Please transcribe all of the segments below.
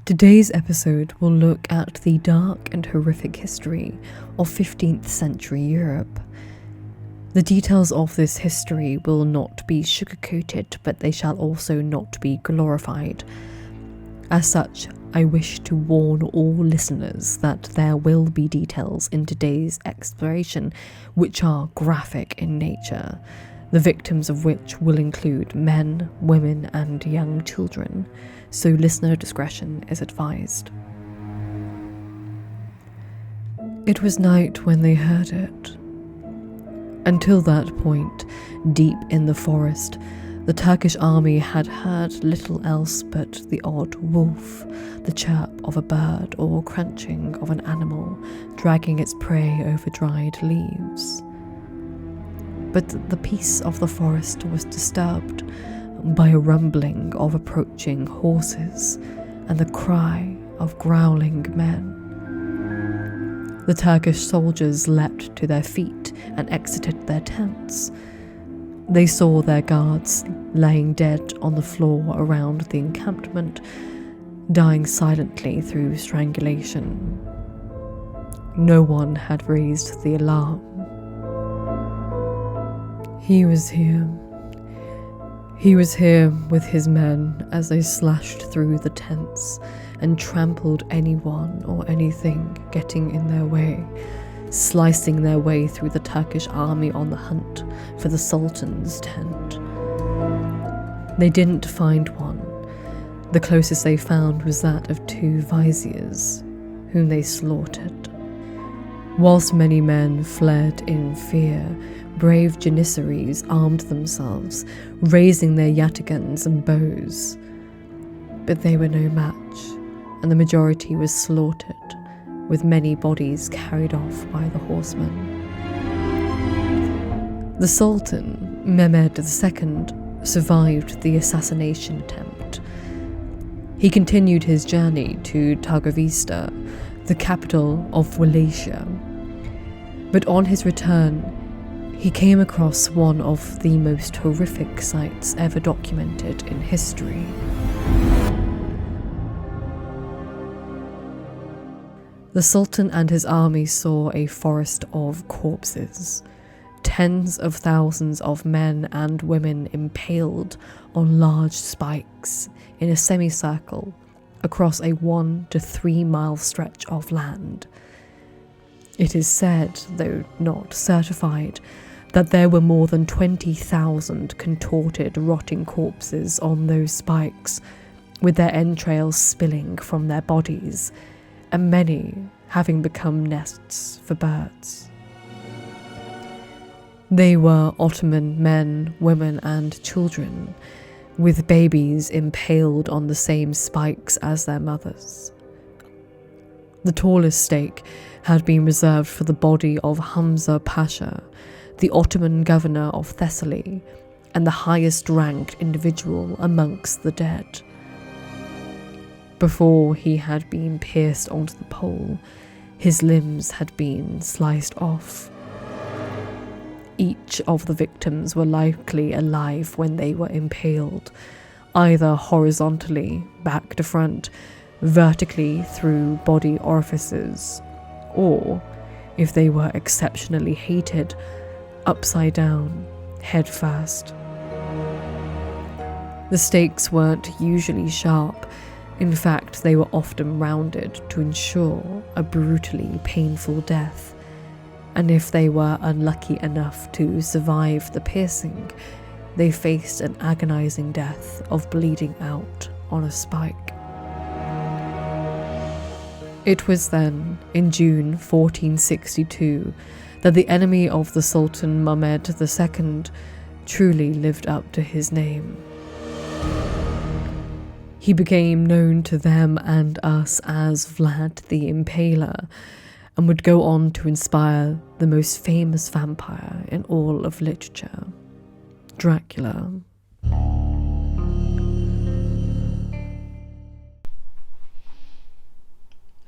Today's episode will look at the dark and horrific history of 15th century Europe. The details of this history will not be sugar-coated, but they shall also not be glorified. As such, I wish to warn all listeners that there will be details in today's exploration which are graphic in nature, the victims of which will include men, women, and young children, so listener discretion is advised. It was night when they heard it. Until that point, deep in the forest, the Turkish army had heard little else but the odd wolf, the chirp of a bird, or crunching of an animal dragging its prey over dried leaves. But the peace of the forest was disturbed by a rumbling of approaching horses and the cry of growling men. The Turkish soldiers leapt to their feet and exited their tents. They saw their guards laying dead on the floor around the encampment, dying silently through strangulation. No one had raised the alarm. He was here. He was here with his men as they slashed through the tents and trampled anyone or anything getting in their way, slicing their way through the Turkish army on the hunt for the Sultan's tent. They didn't find one. The closest they found was that of 2 viziers, whom they slaughtered. Whilst many men fled in fear, brave janissaries armed themselves, raising their yataghans and bows. But they were no match, and the majority was slaughtered, with many bodies carried off by the horsemen. The Sultan, Mehmed II, survived the assassination attempt. He continued his journey to Targovista, the capital of Wallachia. But on his return, he came across one of the most horrific sights ever documented in history. The Sultan and his army saw a forest of corpses, tens of thousands of men and women impaled on large spikes in a semicircle across a 1 to 3 mile stretch of land. It is said, though not certified, that there were more than 20,000 contorted, rotting corpses on those spikes, with their entrails spilling from their bodies, and many having become nests for birds. They were Ottoman men, women, and children, with babies impaled on the same spikes as their mothers. The tallest stake had been reserved for the body of Hamza Pasha, the Ottoman governor of Thessaly, and the highest-ranked individual amongst the dead. Before he had been pierced onto the pole, his limbs had been sliced off. Each of the victims were likely alive when they were impaled, either horizontally, back to front, vertically through body orifices, or, if they were exceptionally hated, upside down, head first. The stakes weren't usually sharp. In fact, they were often rounded to ensure a brutally painful death, and if they were unlucky enough to survive the piercing, they faced an agonizing death of bleeding out on a spike. It was then, in June 1462, that the enemy of the Sultan Mehmed II truly lived up to his name. He became known to them and us as Vlad the Impaler, and would go on to inspire the most famous vampire in all of literature, Dracula.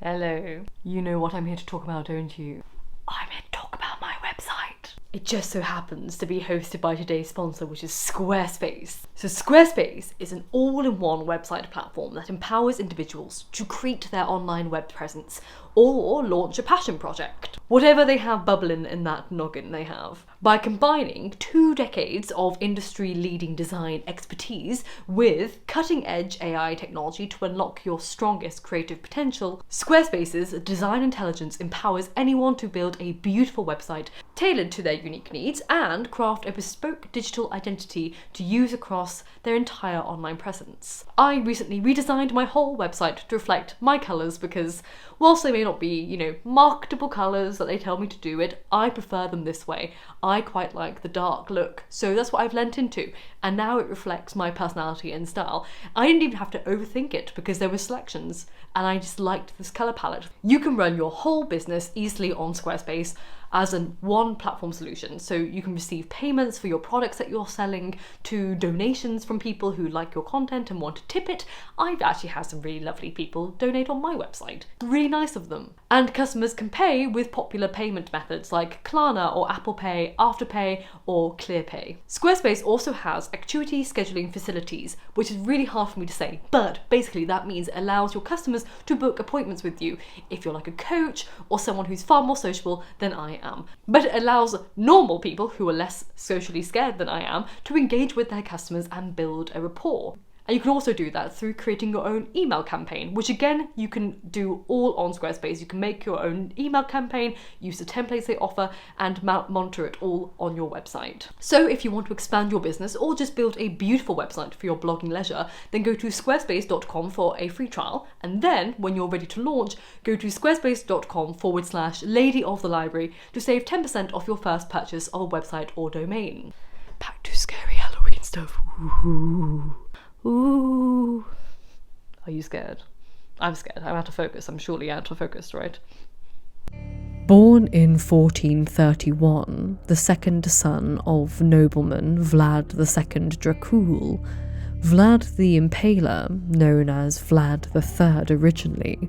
Hello. You know what I'm here to talk about, don't you? I'm here to talk about my website. It just so happens to be hosted by today's sponsor, which is Squarespace. So Squarespace is an all-in-one website platform that empowers individuals to create their online web presence or launch a passion project, whatever they have bubbling in that noggin they have. By combining 2 decades of industry-leading design expertise with cutting-edge AI technology to unlock your strongest creative potential, Squarespace's design intelligence empowers anyone to build a beautiful website tailored to their unique needs and craft a bespoke digital identity to use across their entire online presence. I recently redesigned my whole website to reflect my colours because whilst they may not be, marketable colours that they tell me to do it, I prefer them this way. I quite like the dark look, so that's what I've lent into, and now it reflects my personality and style. I didn't even have to overthink it because there were selections, and I just liked this colour palette. You can run your whole business easily on Squarespace as a one platform solution. So you can receive payments for your products that you're selling, to donations from people who like your content and want to tip it. I've actually had some really lovely people donate on my website. Really nice of them. And customers can pay with popular payment methods like Klarna or Apple Pay, Afterpay or ClearPay. Squarespace also has activity scheduling facilities, which is really hard for me to say, but basically that means it allows your customers to book appointments with you if you're like a coach or someone who's far more sociable than I am. But it allows normal people who are less socially scared than I am to engage with their customers and build a rapport. And you can also do that through creating your own email campaign, which again, you can do all on Squarespace. You can make your own email campaign, use the templates they offer, and monitor it all on your website. So if you want to expand your business or just build a beautiful website for your blogging leisure, then go to squarespace.com for a free trial. And then when you're ready to launch, go to squarespace.com/Lady of the Library to save 10% off your first purchase of a website or domain. Back to scary Halloween stuff. Ooh. Are you scared? I'm scared. I'm out of focus. I'm surely out of focus, right? Born in 1431, the second son of nobleman Vlad II Dracula, Vlad the Impaler, known as Vlad III originally,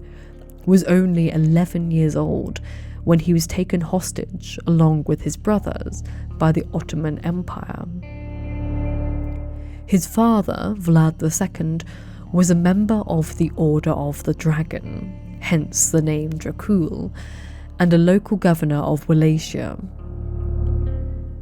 was only 11 years old when he was taken hostage along with his brothers by the Ottoman Empire. His father, Vlad II, was a member of the Order of the Dragon, hence the name Dracula, and a local governor of Wallachia.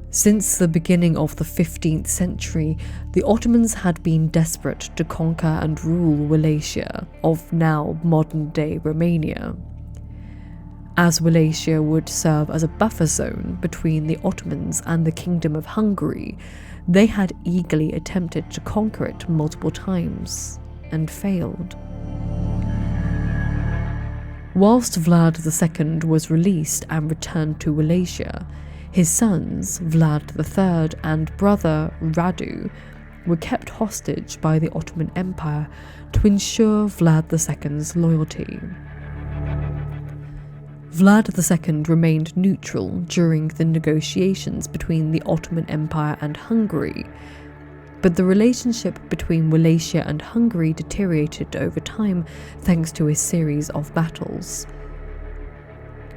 Since the beginning of the 15th century, the Ottomans had been desperate to conquer and rule Wallachia, of now modern-day Romania, as Wallachia would serve as a buffer zone between the Ottomans and the Kingdom of Hungary. They had eagerly attempted to conquer it multiple times, and failed. Whilst Vlad II was released and returned to Wallachia, his sons, Vlad III and brother Radu, were kept hostage by the Ottoman Empire to ensure Vlad II's loyalty. Vlad II remained neutral during the negotiations between the Ottoman Empire and Hungary, but the relationship between Wallachia and Hungary deteriorated over time thanks to a series of battles.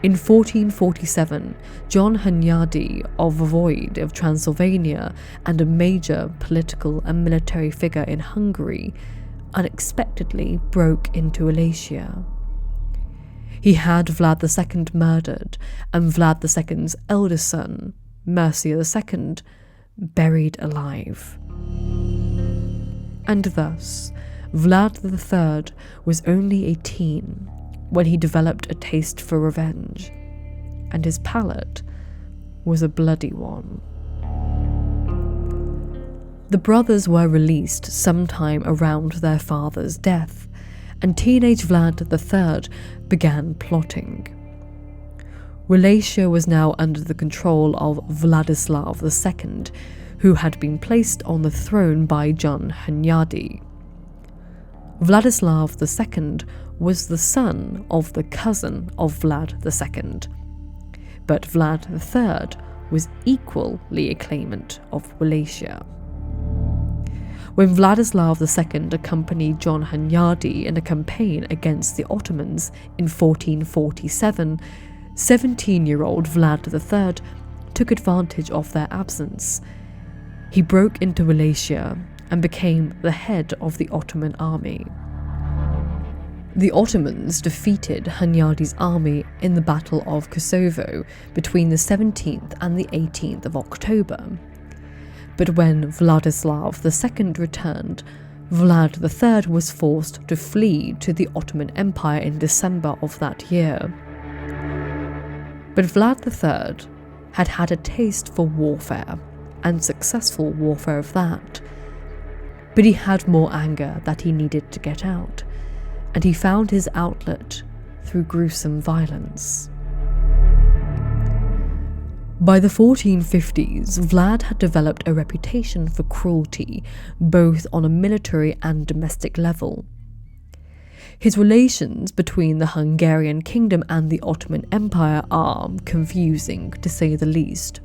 In 1447, John Hunyadi of Void of Transylvania and a major political and military figure in Hungary unexpectedly broke into Wallachia. He had Vlad II murdered and Vlad II's eldest son, Mircea II, buried alive. And thus, Vlad III was only 18 when he developed a taste for revenge, and his palate was a bloody one. The brothers were released sometime around their father's death, and teenage Vlad III began plotting. Wallachia was now under the control of Vladislav II, who had been placed on the throne by John Hunyadi. Vladislav II was the son of the cousin of Vlad II, but Vlad III was equally a claimant of Wallachia. When Vladislav II accompanied John Hunyadi in a campaign against the Ottomans in 1447, 17-year-old Vlad III took advantage of their absence. He broke into Wallachia and became the head of the Ottoman army. The Ottomans defeated Hunyadi's army in the Battle of Kosovo between the 17th and the 18th of October. But when Vladislav II returned, Vlad III was forced to flee to the Ottoman Empire in December of that year. But Vlad III had had a taste for warfare, and successful warfare of that. But he had more anger that he needed to get out, and he found his outlet through gruesome violence. By the 1450s, Vlad had developed a reputation for cruelty, both on a military and domestic level. His relations between the Hungarian kingdom and the Ottoman Empire are confusing, to say the least.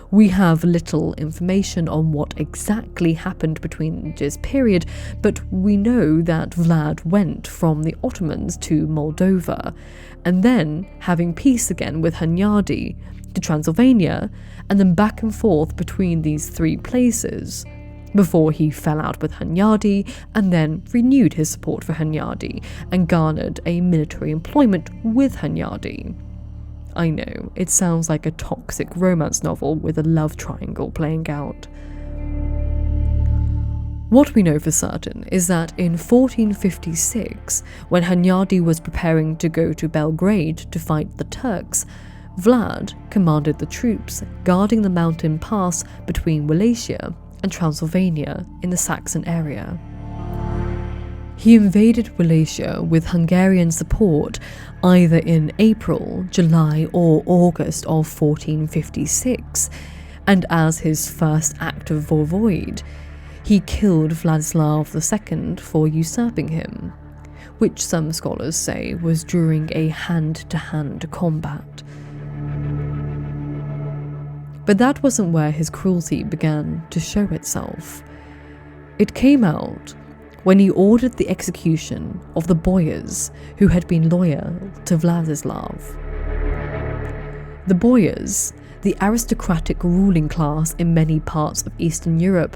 We have little information on what exactly happened between this period, but we know that Vlad went from the Ottomans to Moldova, and then, having peace again with Hunyadi, to Transylvania, and then back and forth between these three places, before he fell out with Hunyadi and then renewed his support for Hunyadi and garnered a military employment with Hunyadi. I know, it sounds like a toxic romance novel with a love triangle playing out. What we know for certain is that in 1456, when Hunyadi was preparing to go to Belgrade to fight the Turks, Vlad commanded the troops guarding the mountain pass between Wallachia and Transylvania in the Saxon area. He invaded Wallachia with Hungarian support either in April, July or August of 1456, and as his first act of voivode, he killed Vladislav II for usurping him, which some scholars say was during a hand-to-hand combat. But that wasn't where his cruelty began to show itself. It came out when he ordered the execution of the boyars who had been loyal to Vladislav. The boyars, the aristocratic ruling class in many parts of Eastern Europe,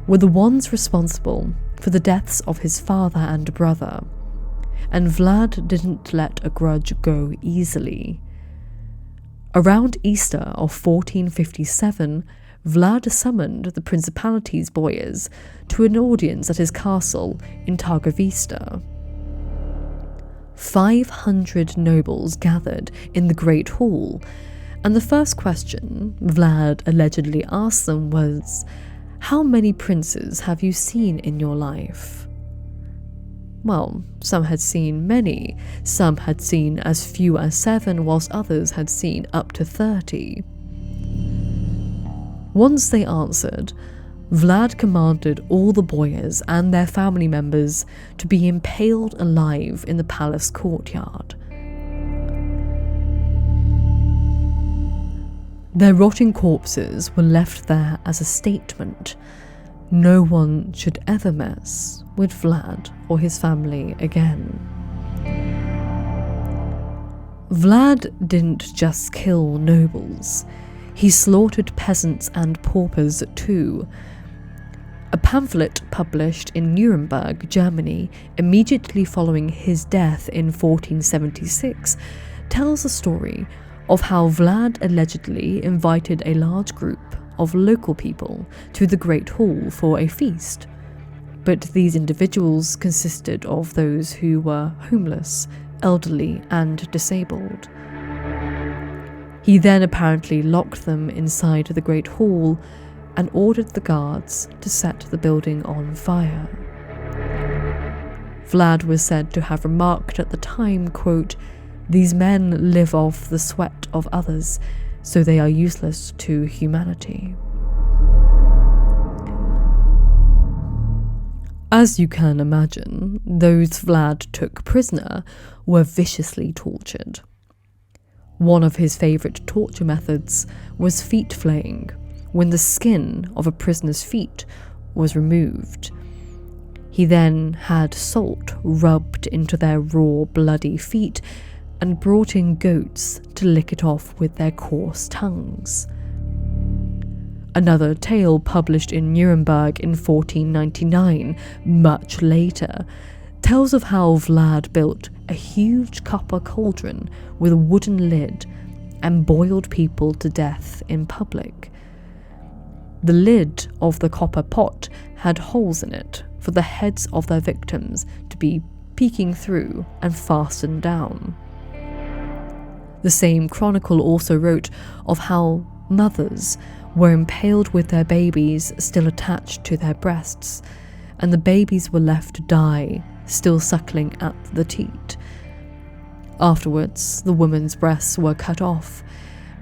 were the ones responsible for the deaths of his father and brother, and Vlad didn't let a grudge go easily. Around Easter of 1457, Vlad summoned the principality's boyars to an audience at his castle in Targovista. 500 nobles gathered in the Great Hall, and the first question Vlad allegedly asked them was, "How many princes have you seen in your life?" Well, some had seen many, some had seen as few as 7, whilst others had seen up to 30. Once they answered, Vlad commanded all the boyars and their family members to be impaled alive in the palace courtyard. Their rotting corpses were left there as a statement. No one should ever mess with Vlad or his family again. Vlad didn't just kill nobles. He slaughtered peasants and paupers too. A pamphlet published in Nuremberg, Germany, immediately following his death in 1476, tells the story of how Vlad allegedly invited a large group of local people to the Great Hall for a feast. But these individuals consisted of those who were homeless, elderly, and disabled. He then apparently locked them inside the Great Hall and ordered the guards to set the building on fire. Vlad was said to have remarked at the time, quote, "These men live off the sweat of others, so they are useless to humanity." As you can imagine, those Vlad took prisoner were viciously tortured. One of his favourite torture methods was feet flaying, when the skin of a prisoner's feet was removed. He then had salt rubbed into their raw, bloody feet and brought in goats to lick it off with their coarse tongues. Another tale published in Nuremberg in 1499, much later, tells of how Vlad built a huge copper cauldron with a wooden lid and boiled people to death in public. The lid of the copper pot had holes in it for the heads of their victims to be peeking through and fastened down. The same chronicle also wrote of how mothers were impaled with their babies still attached to their breasts, and the babies were left to die, still suckling at the teat. Afterwards, the woman's breasts were cut off,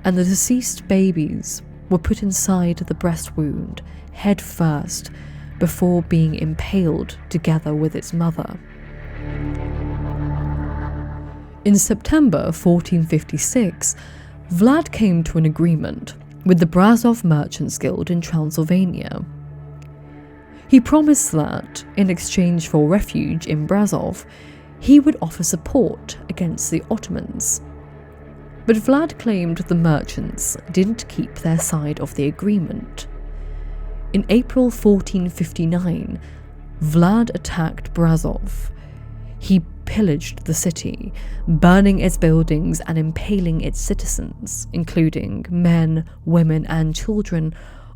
and the deceased babies were put inside the breast wound, head first, before being impaled together with its mother. In September 1456, Vlad came to an agreement with the Brasov Merchants Guild in Transylvania. He promised that, in exchange for refuge in Brasov, he would offer support against the Ottomans. But Vlad claimed the merchants didn't keep their side of the agreement. In April 1459, Vlad attacked Brasov. He pillaged the city, burning its buildings and impaling its citizens, including men, women and children,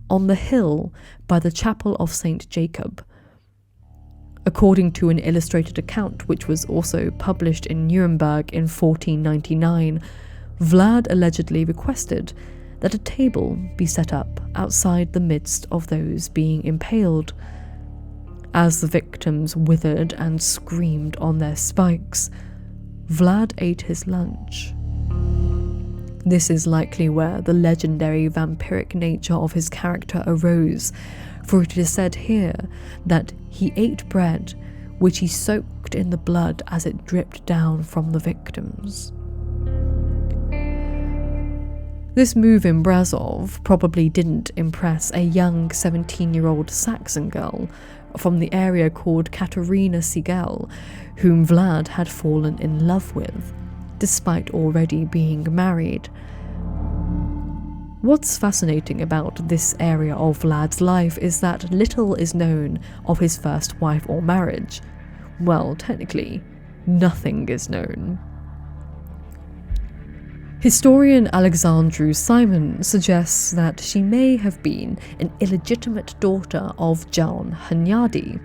on the hill by the chapel of St. Jacob. According to an illustrated account which was also published in Nuremberg in 1499, Vlad allegedly requested that a table be set up outside the midst of those being impaled. As the victims withered and screamed on their spikes, Vlad ate his lunch. This is likely where the legendary vampiric nature of his character arose, for it is said here that he ate bread which he soaked in the blood as it dripped down from the victims. This move in Brasov probably didn't impress a young 17-year-old Saxon girl from the area called Katerina Siegel, whom Vlad had fallen in love with, despite already being married. What's fascinating about this area of Vlad's life is that little is known of his first wife or marriage. Well, technically, nothing is known. Historian Alexandru Simon suggests that she may have been an illegitimate daughter of John Hunyadi,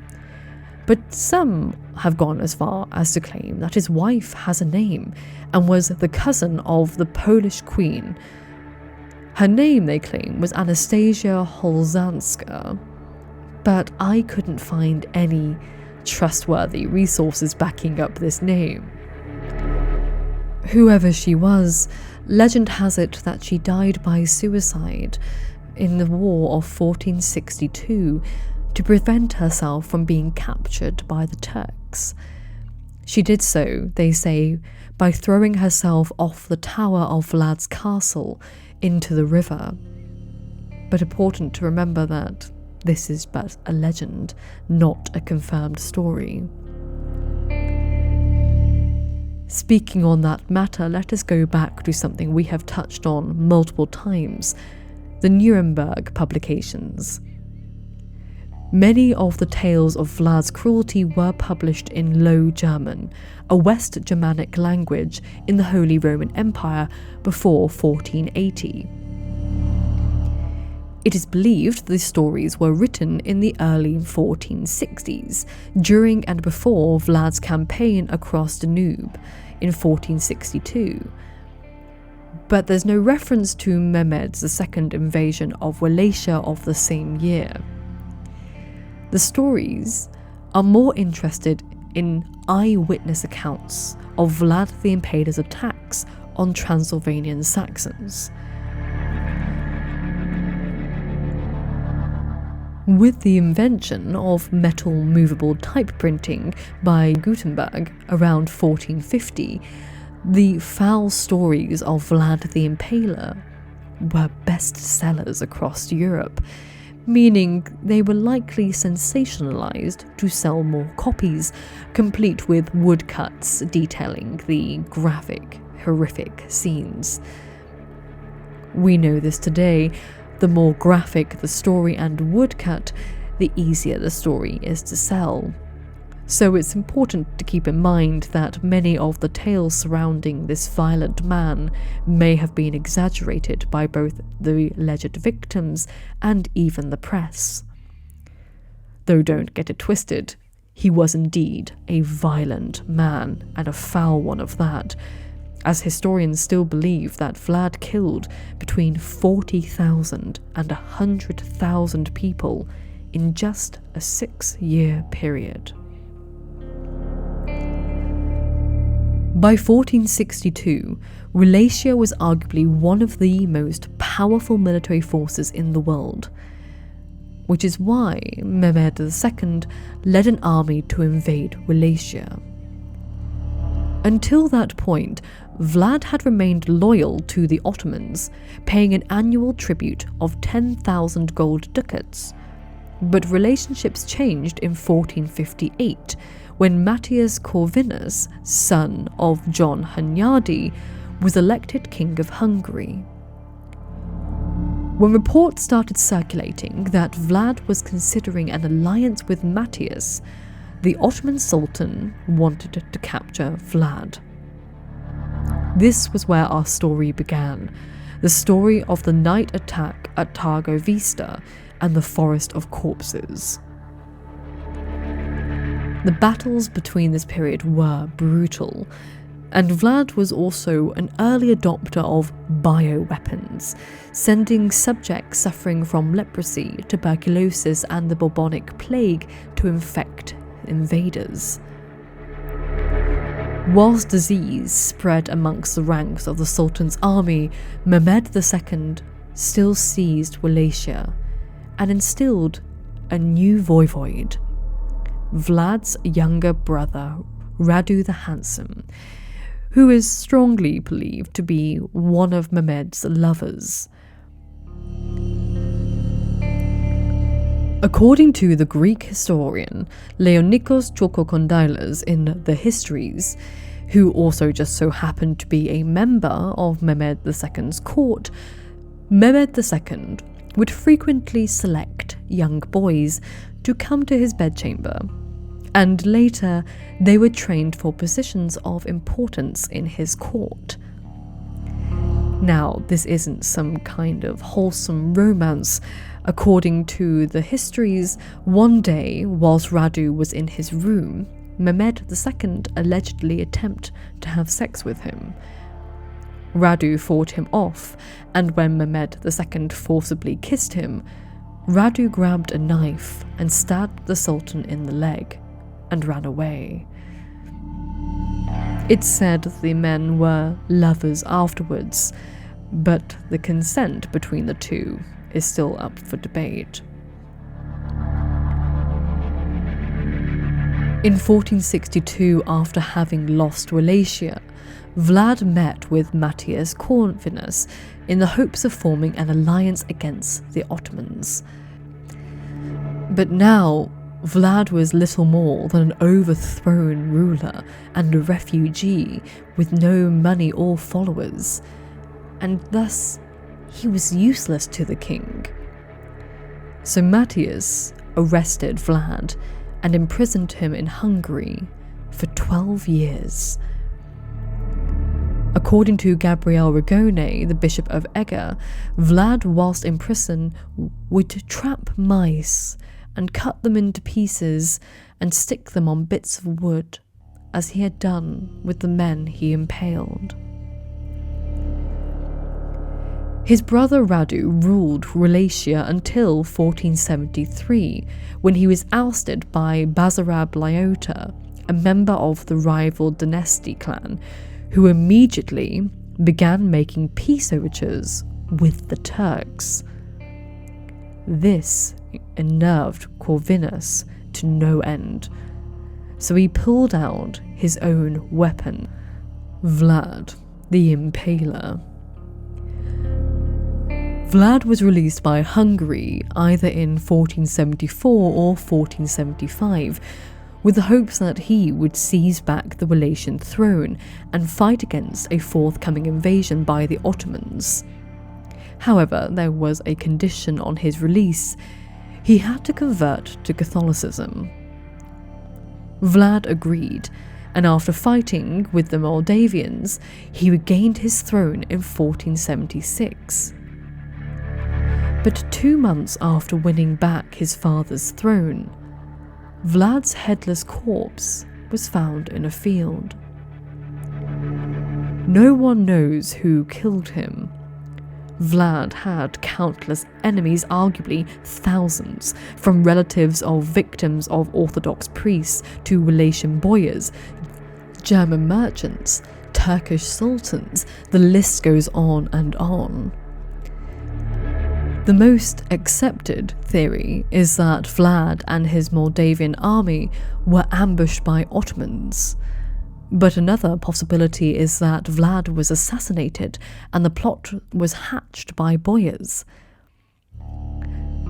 but some have gone as far as to claim that his wife has a name and was the cousin of the Polish queen. Her name, they claim, was Anastasia Holzanska, but I couldn't find any trustworthy resources backing up this name. Whoever she was, legend has it that she died by suicide in the War of 1462 to prevent herself from being captured by the Turks. She did so, they say, by throwing herself off the tower of Vlad's castle into the river. But important to remember that this is but a legend, not a confirmed story. Speaking on that matter, let us go back to something we have touched on multiple times, the Nuremberg publications. Many of the tales of Vlad's cruelty were published in Low German, a West Germanic language in the Holy Roman Empire before 1480. It is believed the stories were written in the early 1460s, during and before Vlad's campaign across Danube in 1462. But there's no reference to Mehmed's second invasion of Wallachia of the same year. The stories are more interested in eyewitness accounts of Vlad the Impaler's attacks on Transylvanian Saxons. With the invention of metal movable type printing by Gutenberg around 1450, the foul stories of Vlad the Impaler were bestsellers across Europe, meaning they were likely sensationalized to sell more copies, complete with woodcuts detailing the graphic, horrific scenes. We know this today, The more graphic the story and woodcut, the easier the story is to sell. So it's important to keep in mind that many of the tales surrounding this violent man may have been exaggerated by both the alleged victims and even the press. Though don't get it twisted, he was indeed a violent man, and a foul one of that, as historians still believe that Vlad killed between 40,000 and 100,000 people in just a 6-year period. By 1462, Wallachia was arguably one of the most powerful military forces in the world, which is why Mehmed II led an army to invade Wallachia. Until that point, Vlad had remained loyal to the Ottomans, paying an annual tribute of 10,000 gold ducats. But relationships changed in 1458, when Matthias Corvinus, son of John Hunyadi, was elected King of Hungary. When reports started circulating that Vlad was considering an alliance with Matthias, the Ottoman Sultan wanted to capture Vlad. This was where our story began, the story of the night attack at Targo Vista and the Forest of Corpses. The battles between this period were brutal, and Vlad was also an early adopter of bioweapons, sending subjects suffering from leprosy, tuberculosis, and the bubonic plague to infect invaders. Whilst disease spread amongst the ranks of the Sultan's army, Mehmed II still seized Wallachia and instilled a new voivode, Vlad's younger brother, Radu the Handsome, who is strongly believed to be one of Mehmed's lovers. According to the Greek historian Leonikos Chalkokondailas in the Histories, who also just so happened to be a member of Mehmed II's court, Mehmed II would frequently select young boys to come to his bedchamber, and later they were trained for positions of importance in his court. Now, this isn't some kind of wholesome romance. According to the Histories, one day, whilst Radu was in his room, Mehmed II allegedly attempted to have sex with him. Radu fought him off, and when Mehmed II forcibly kissed him, Radu grabbed a knife and stabbed the Sultan in the leg and ran away. It's said the men were lovers afterwards, but the consent between the two is still up for debate. In 1462, after having lost Wallachia, Vlad met with Matthias Corvinus in the hopes of forming an alliance against the Ottomans. But now, Vlad was little more than an overthrown ruler and a refugee with no money or followers, and thus he was useless to the king. So Matthias arrested Vlad and imprisoned him in Hungary for 12 years. According to Gabriel Rigone, the Bishop of Eger, Vlad, whilst in prison, would trap mice and cut them into pieces and stick them on bits of wood, as he had done with the men he impaled. His brother Radu ruled Wallachia until 1473, when he was ousted by Basarab Lyota, a member of the rival Dynasty clan, who immediately began making peace overtures with the Turks. This unnerved Corvinus to no end, so he pulled out his own weapon, Vlad the Impaler. Vlad was released by Hungary either in 1474 or 1475, with the hopes that he would seize back the Wallachian throne and fight against a forthcoming invasion by the Ottomans. However, there was a condition on his release. He had to convert to Catholicism. Vlad agreed, and after fighting with the Moldavians, he regained his throne in 1476. But 2 months after winning back his father's throne, Vlad's headless corpse was found in a field. No one knows who killed him. Vlad had countless enemies, arguably thousands, from relatives of victims of Orthodox priests to Wallachian boyars, German merchants, Turkish sultans, the list goes on and on. The most accepted theory is that Vlad and his Moldavian army were ambushed by Ottomans. But another possibility is that Vlad was assassinated and the plot was hatched by boyars.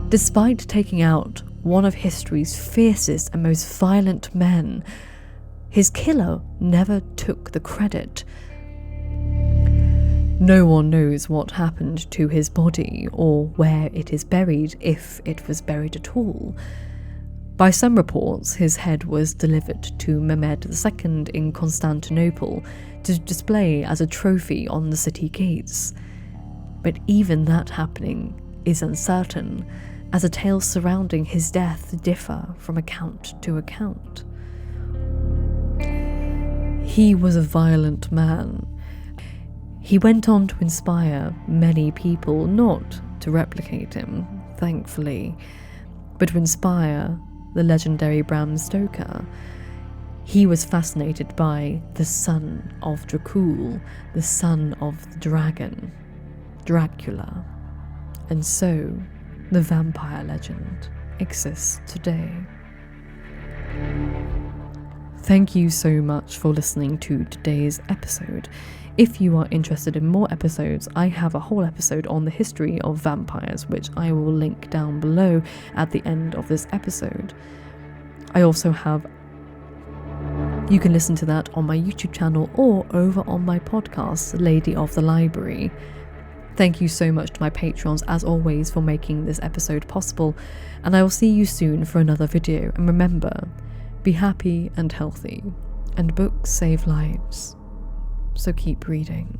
Despite taking out one of history's fiercest and most violent men, his killer never took the credit. No one knows what happened to his body or where it is buried, if it was buried at all. By some reports, his head was delivered to Mehmed II in Constantinople to display as a trophy on the city gates. But even that happening is uncertain, as the tales surrounding his death differ from account to account. He was a violent man. He went on to inspire many people, not to replicate him, thankfully, but to inspire the legendary Bram Stoker. He was fascinated by the son of Dracula, the son of the dragon, Dracula, and so the vampire legend exists today. Thank you so much for listening to today's episode. If you are interested in more episodes, I have a whole episode on the history of vampires, which I will link down below at the end of this episode. I also have, you can listen to that on my YouTube channel or over on my podcast, Lady of the Library. Thank you so much to my patrons, as always, for making this episode possible, and I will see you soon for another video. And remember, be happy and healthy, and books save lives. So keep reading.